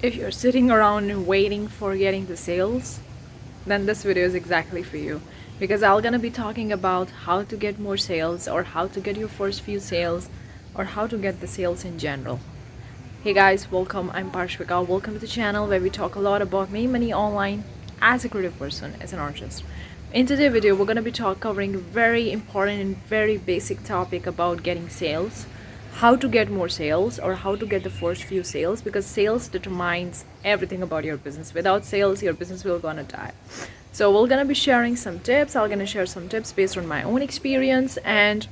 If you're sitting around and waiting for getting the sales, then this video is exactly for you, because I'm gonna be talking about how to get more sales, or how to get your first few sales, or how to get the sales in general. Hey guys, welcome. I'm Parshvika. Welcome to the channel where we talk a lot about making money online as a creative person, as an artist. In today's video, we're going to be covering a very important and very basic topic about getting sales, how to get more sales, or how to get the first few sales, because sales determines everything about your business. Without sales, your business will gonna die. So we're gonna be sharing some tips. I'm gonna share some tips based on my own experience and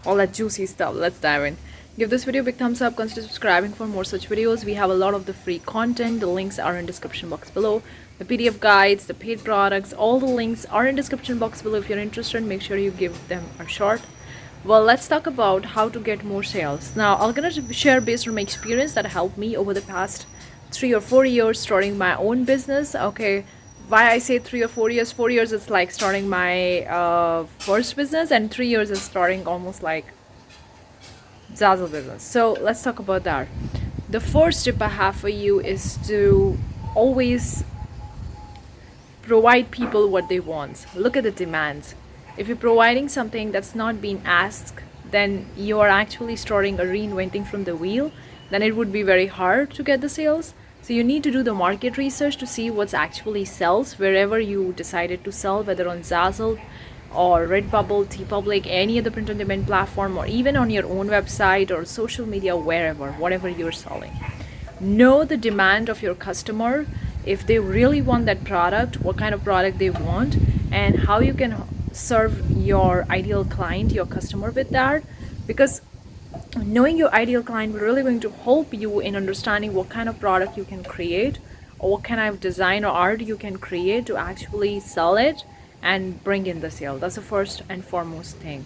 all that juicy stuff. Let's dive in. Give this video a big thumbs up, consider subscribing for more such videos. We have a lot of the free content. The links are in description box below. The PDF guides, the paid products, all the links are in description box below. If you're interested, make sure you give them a shot. Well, let's talk about how to get more sales. Now, I'm gonna share based on my experience that helped me over the past 3 or 4 years starting my own business. Okay, why I say 3 or 4 years? 4 years it's like starting my first business, and 3 years is starting almost like Zazzle business. So let's talk about that. The first tip I have for you is to always provide people what they want. Look at the demands. If you're providing something that's not being asked, then you are actually starting a reinventing from the wheel. Then it would be very hard to get the sales. So you need to do the market research to see what's actually sells wherever you decided to sell, whether on Zazzle or Redbubble, Teepublic, any other print on demand platform, or even on your own website or social media, wherever, whatever you're selling. Know the demand of your customer, if they really want that product, what kind of product they want, and how you can serve your ideal client, your customer, with that. Because knowing your ideal client will really going to help you in understanding what kind of product you can create, or what kind of design or art you can create to actually sell it and bring in the sale. That's the first and foremost thing.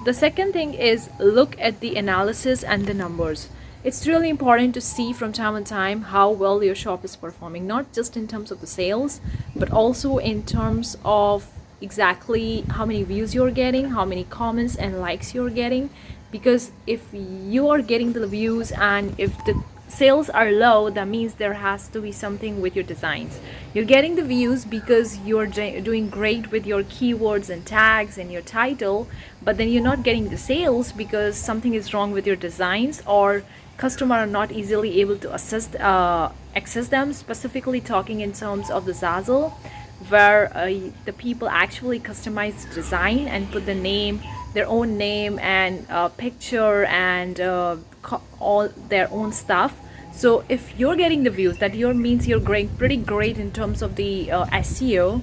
The second thing is look at the analysis and the numbers. It's really important to see from time to time how well your shop is performing, not just in terms of the sales, but also in terms of exactly how many views you're getting, how many comments and likes you're getting. Because if you are getting the views and if the sales are low, that means there has to be something with your designs. You're getting the views because you're doing great with your keywords and tags and your title, but then you're not getting the sales because something is wrong with your designs, or customers are not easily able to access them. Specifically talking in terms of the Zazzle, where the people actually customize the design and put the name, their own name and picture and all their own stuff. So if you're getting the views, that means you're going pretty great in terms of the SEO,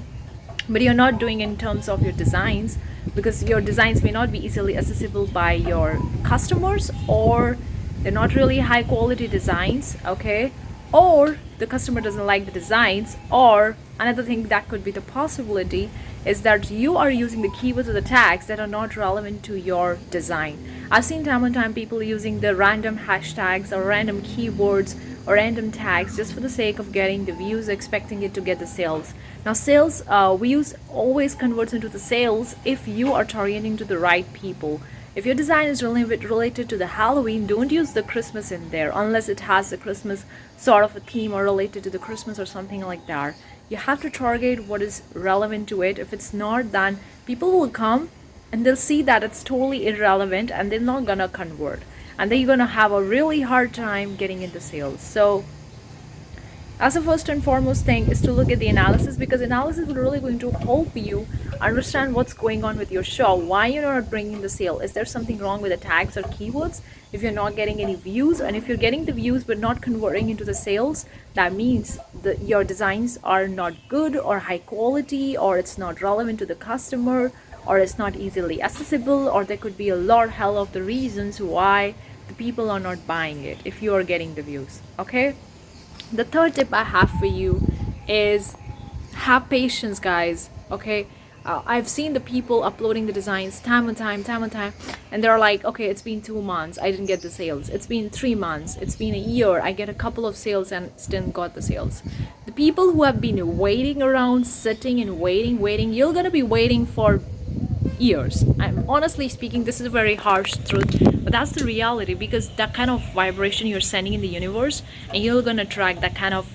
but you're not doing in terms of your designs, because your designs may not be easily accessible by your customers, or they're not really high quality designs, okay, or the customer doesn't like the designs. Or another thing that could be the possibility is that you are using the keywords or the tags that are not relevant to your design. I've seen time on time people using the random hashtags or random keywords or random tags just for the sake of getting the views, expecting it to get the sales. Now sales, views always converts into the sales if you are targeting to the right people. If your design is related to the Halloween, don't use the Christmas in there unless it has the Christmas sort of a theme or related to the Christmas or something like that. You have to target what is relevant to it. If it's not, then people will come and they'll see that it's totally irrelevant and they're not gonna convert, and then you're gonna have a really hard time getting into sales. So as a first and foremost thing is to look at the analysis, because analysis is really going to help you understand what's going on with your shop, why you're not bringing the sale. Is there something wrong with the tags or keywords? If you're not getting any views, and if you're getting the views but not converting into the sales, that means that your designs are not good or high quality, or it's not relevant to the customer, or it's not easily accessible, or there could be a lot hell of the reasons why the people are not buying it if you are getting the views, okay? The third tip I have for you is have patience, guys, okay? I've seen the people uploading the designs time and time, and they're like, okay, it's been 2 months, I didn't get the sales. It's been 3 months, it's been a year, I get a couple of sales and still got the sales. The people who have been waiting around, sitting and waiting, you're gonna be waiting for years. I'm honestly speaking, this is a very harsh truth, but that's the reality, because that kind of vibration you're sending in the universe, and you're gonna attract that kind of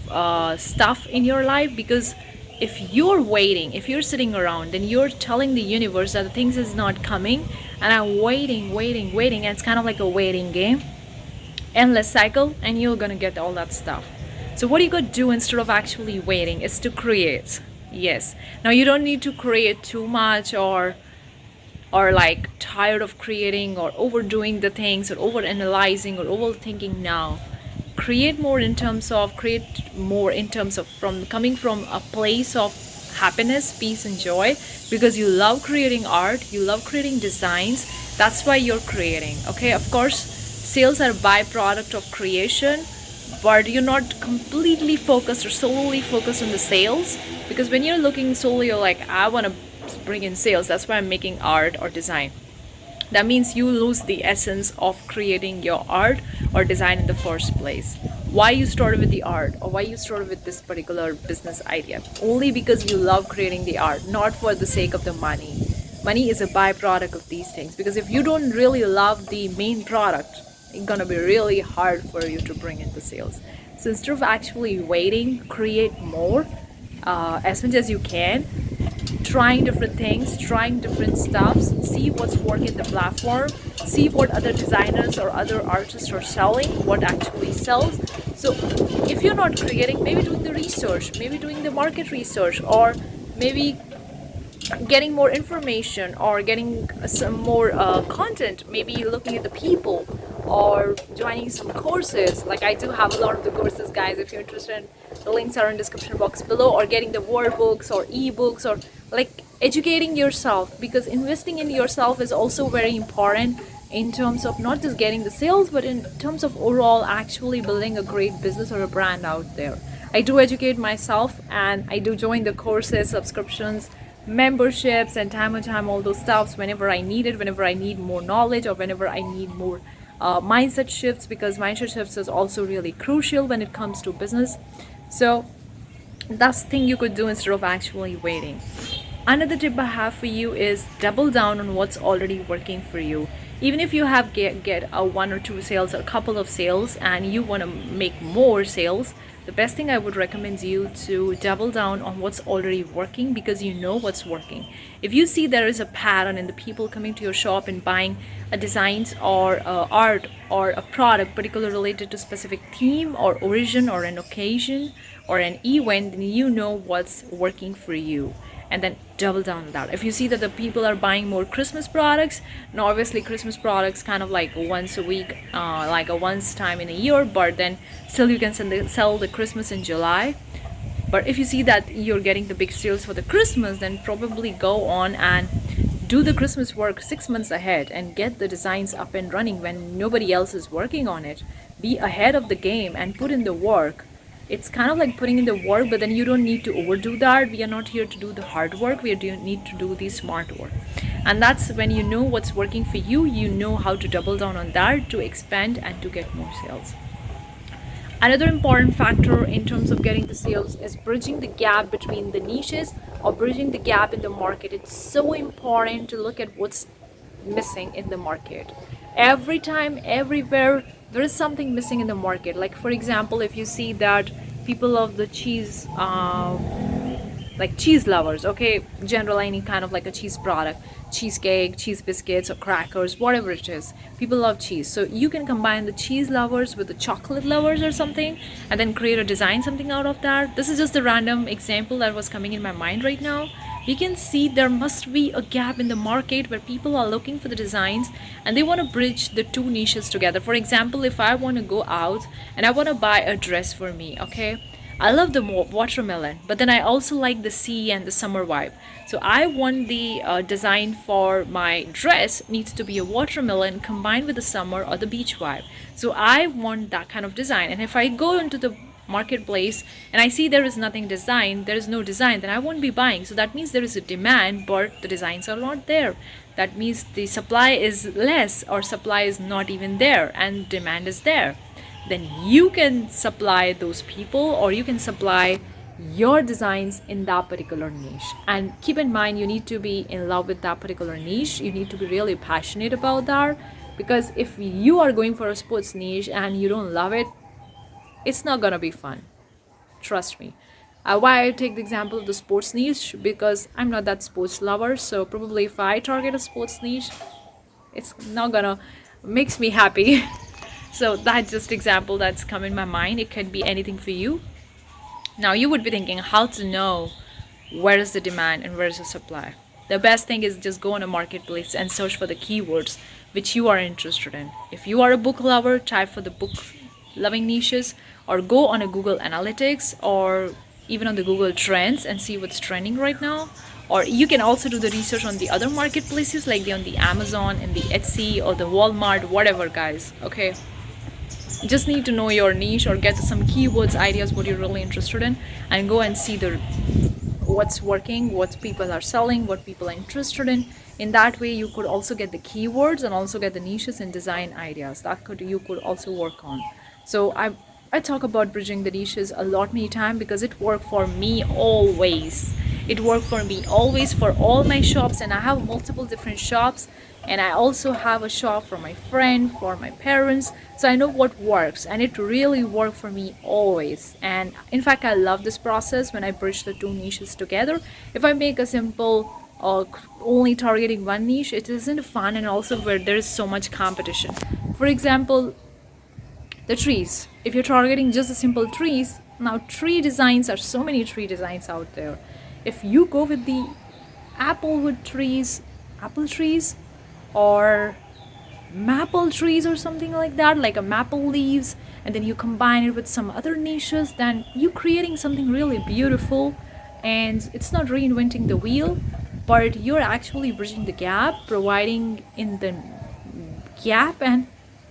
stuff in your life. Because if you're waiting, if you're sitting around, then you're telling the universe that the things is not coming, and I'm waiting, and it's kind of like a waiting game, endless cycle, and you're gonna get all that stuff. So what you could do instead of actually waiting is to create. Yes, now you don't need to create too much, or like tired of creating, or overdoing the things, or over analyzing, or overthinking. Now create more in terms of from coming from a place of happiness, peace and joy, because you love creating art, you love creating designs. That's why you're creating. Okay, of course sales are a byproduct of creation, but you're not completely focused or solely focused on the sales, because when you're looking solely, you're like, I want to bring in sales, that's why I'm making art or design. That means you lose the essence of creating your art or design in the first place. Why you started with the art, or why you started with this particular business idea? Only because you love creating the art, not for the sake of the money. Money is a byproduct of these things, because if you don't really love the main product, it's gonna be really hard for you to bring in the sales. So instead of actually waiting, create more, as much as you can, trying different things, trying different stuffs, see what's working the platform, see what other designers or other artists are selling, what actually sells. So if you're not creating, maybe doing the research, maybe doing the market research, or maybe getting more information, or getting some more content, maybe looking at the people, or joining some courses. Like I do have a lot of the courses, guys. If you're interested, the links are in the description box below, or getting the workbooks or ebooks, or like educating yourself, because investing in yourself is also very important in terms of not just getting the sales, but in terms of overall actually building a great business or a brand out there. I do educate myself, and I do join the courses, subscriptions, memberships, and time and time all those stuffs whenever I need it, whenever I need more knowledge, or whenever I need more mindset shifts, because mindset shifts is also really crucial when it comes to business. So that's the thing you could do instead of actually waiting. Another tip I have for you is double down on what's already working for you. Even if you have get a 1 or 2 sales, or a couple of sales, and you want to make more sales, the best thing I would recommend you to double down on what's already working, because you know what's working. If you see there is a pattern in the people coming to your shop and buying a designs, or art, or a product particularly related to specific theme or origin or an occasion or an event, then you know what's working for you, and then double down on that. If you see that the people are buying more Christmas products, now obviously Christmas products kind of like once a week, like a once time in a year, but then still you can sell the Christmas in July. But if you see that you're getting the big sales for the Christmas, then probably go on and do the Christmas work 6 months ahead, and get the designs up and running when nobody else is working on it. Be ahead of the game and put in the work. It's kind of like putting in the work, but then you don't need to overdo that. We are not here to do the hard work, we need to do the smart work. And that's when you know what's working for you, you know how to double down on that to expand and to get more sales. Another important factor in terms of getting the sales is bridging the gap between the niches, or bridging the gap in the market. It's so important to look at what's missing in the market. Every time, everywhere, there is something missing in the market. Like for example, if you see that people love the cheese, like cheese lovers, okay, general any kind of like a cheese product, cheesecake, cheese biscuits, or crackers, whatever it is, people love cheese. So you can combine the cheese lovers with the chocolate lovers or something, and then create a design, something out of that. This is just a random example that was coming in my mind right now. You can see there must be a gap in the market where people are looking for the designs, and they want to bridge the two niches together. For example, if I want to go out and I want to buy a dress for me, okay, I love the watermelon, but then I also like the sea and the summer vibe. So I want the design for my dress needs to be a watermelon combined with the summer or the beach vibe. So I want that kind of design. And if I go into the marketplace and I see there is nothing designed, there is no design, then I won't be buying. So that means there is a demand, but the designs are not there. That means the supply is less, or supply is not even there, and demand is there. Then you can supply those people, or you can supply your designs in that particular niche. And keep in mind, you need to be in love with that particular niche. You need to be really passionate about that, because if you are going for a sports niche and you don't love it, it's not gonna be fun. Trust me. Why I take the example of the sports niche, because I'm not that sports lover, so probably if I target a sports niche, it's not gonna makes me happy. So that's just example that's come in my mind. It can be anything for you. Now you would be thinking how to know where is the demand and where is the supply. The best thing is just go on a marketplace and search for the keywords which you are interested in. If you are a book lover, type for the book loving niches, or go on a Google Analytics or even on the Google Trends and see what's trending right now. Or you can also do the research on the other marketplaces like on the Amazon and the Etsy or the Walmart, whatever, guys. Okay, you just need to know your niche or get some keywords, ideas, what you're really interested in, and go and see the what's working, what people are selling, what people are interested in. In that way you could also get the keywords and also get the niches and design ideas that you could also work on. So I talk about bridging the niches a lot many times because it worked for me always. It worked for me always for all my shops, and I have multiple different shops, and I also have a shop for my friend, for my parents, so I know what works, and it really worked for me always. And in fact, I love this process when I bridge the two niches together. If I make a simple only targeting one niche, it isn't fun, and also where there is so much competition. For example, the trees. If you're targeting just the simple trees, now tree designs are so many tree designs out there. If you go with the apple trees, or maple trees or something like that, like a maple leaves, and then you combine it with some other niches, then you're creating something really beautiful. And it's not reinventing the wheel, but you're actually bridging the gap, providing in the gap and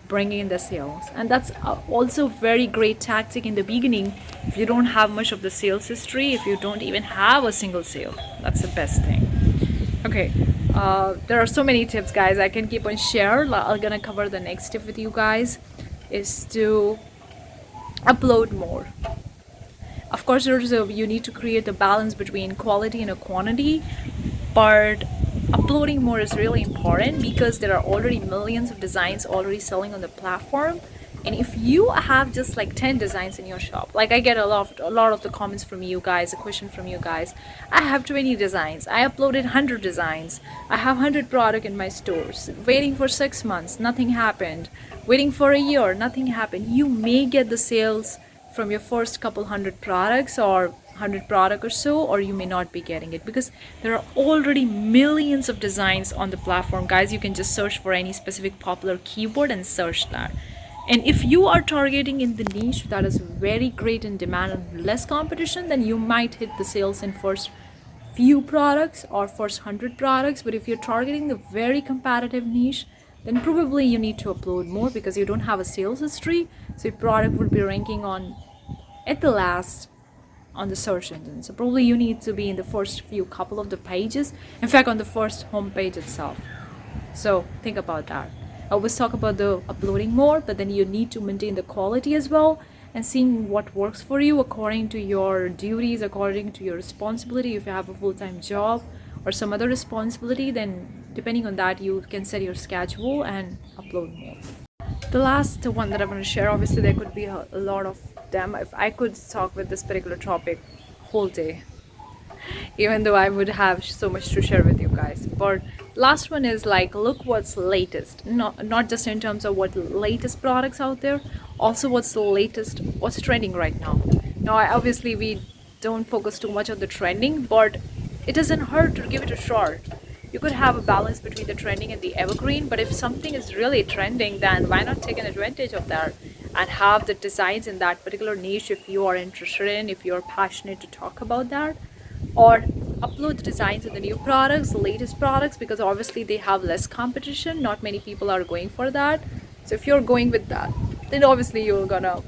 bringing in the sales. And that's also very great tactic in the beginning. If you don't have much of the sales history, if you don't even have a single sale, that's the best thing. Okay, there are so many tips, guys. I can keep on share. I'm gonna cover the next tip with you guys, is to upload more. Of course, you need to create a balance between quality and a quantity, but uploading more is really important because there are already millions of designs already selling on the platform. And if you have just like 10 designs in your shop, like I get a lot of the comments from you guys, a question from you guys, I have 20 designs, I uploaded 100 designs, I have 100 product in my stores, waiting for 6 months, nothing happened, waiting for a year, nothing happened. You may get the sales from your first couple hundred products or 100 product or so, or you may not be getting it because there are already millions of designs on the platform, guys. You can just search for any specific popular keyword and search that. And if you are targeting in the niche that is very great in demand and less competition, then you might hit the sales in first few products or first 100 products. But if you're targeting the very competitive niche, then probably you need to upload more because you don't have a sales history, so your product would be ranking on at the last on the search engine. So probably you need to be in the first few couple of the pages, in fact on the first home page itself. So think about that. I always talk about the uploading more, but then you need to maintain the quality as well and seeing what works for you according to your duties, according to your responsibility. If you have a full-time job or some other responsibility, then depending on that you can set your schedule and upload more. The last one that I want to share, obviously there could be a lot of them. If I could talk with this particular topic whole day, even though I would have so much to share with you guys. But last one is like, look what's latest, not just in terms of what latest products out there, also what's the latest, what's trending right now. Now obviously we don't focus too much on the trending, but it doesn't hurt to give it a shot. You could have a balance between the trending and the evergreen, but if something is really trending, then why not take an advantage of that and have the designs in that particular niche if you are interested in, if you're passionate to talk about that, or upload the designs of the new products, the latest products, because obviously they have less competition. Not many people are going for that. So if you're going with that, then obviously you're gonna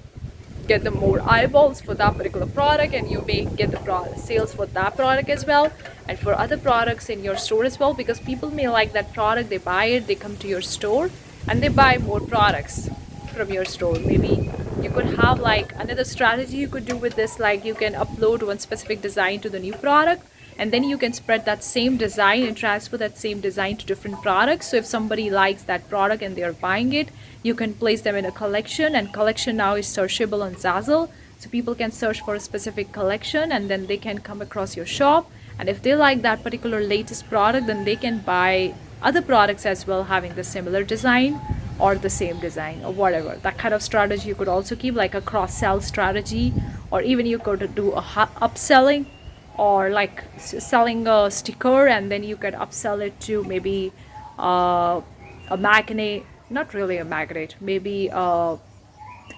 get the more eyeballs for that particular product, and you may get the product sales for that product as well, and for other products in your store as well, because people may like that product, they buy it, they come to your store and they buy more products from your store. Maybe You could have like another strategy you could do with this, like you can upload one specific design to the new product, and then you can spread that same design and transfer that same design to different products. So if somebody likes that product and they're buying it, you can place them in a collection, and collection now is searchable on Zazzle. So people can search for a specific collection and then they can come across your shop, and if they like that particular latest product, then they can buy other products as well having the similar design or the same design or whatever. That kind of strategy you could also keep, like a cross-sell strategy, or even you could do a upselling, or like selling a sticker and then you could upsell it to maybe a magnet, not really a magnet, maybe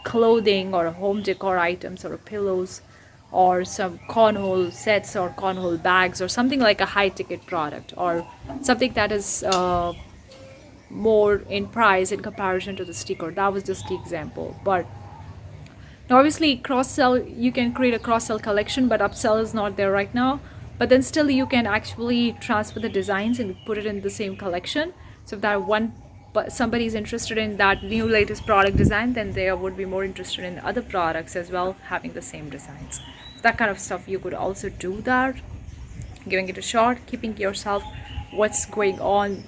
clothing or home decor items or pillows or some cornhole sets or cornhole bags or something like a high ticket product, or something that is more in price in comparison to the sticker. That was just the example. But now obviously cross sell, you can create a cross sell collection, but upsell is not there right now. But then still you can actually transfer the designs and put it in the same collection. So if that one, but somebody is interested in that new latest product design, then they would be more interested in other products as well having the same designs. That kind of stuff you could also do that, giving it a shot, keeping yourself what's going on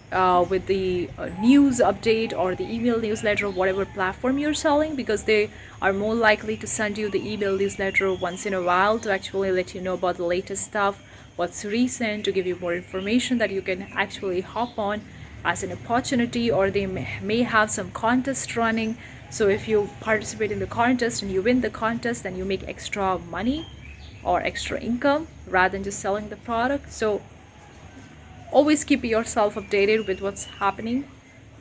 with the news update or the email newsletter or whatever platform you're selling, because they are more likely to send you the email newsletter once in a while to actually let you know about the latest stuff, what's recent, to give you more information that you can actually hop on as an opportunity, or they may have some contest running. So if you participate in the contest and you win the contest, then you make extra money or extra income rather than just selling the product. So always keep yourself updated with what's happening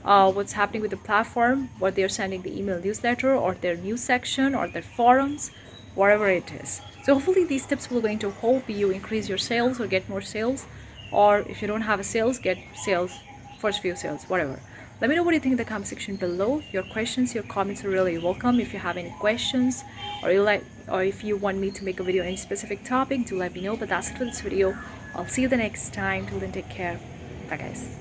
with the platform, what they're sending the email newsletter or their news section or their forums, whatever it is. So hopefully these tips will going to help you increase your sales or get more sales, or if you don't have a sales, get sales, first few sales, whatever. Let me know what you think in the comment section below. Your questions, your comments are really welcome. If you have any questions, or if you want me to make a video on any specific topic, do let me know. But that's it for this video. I'll see you the next time. Till then, take care. Bye guys.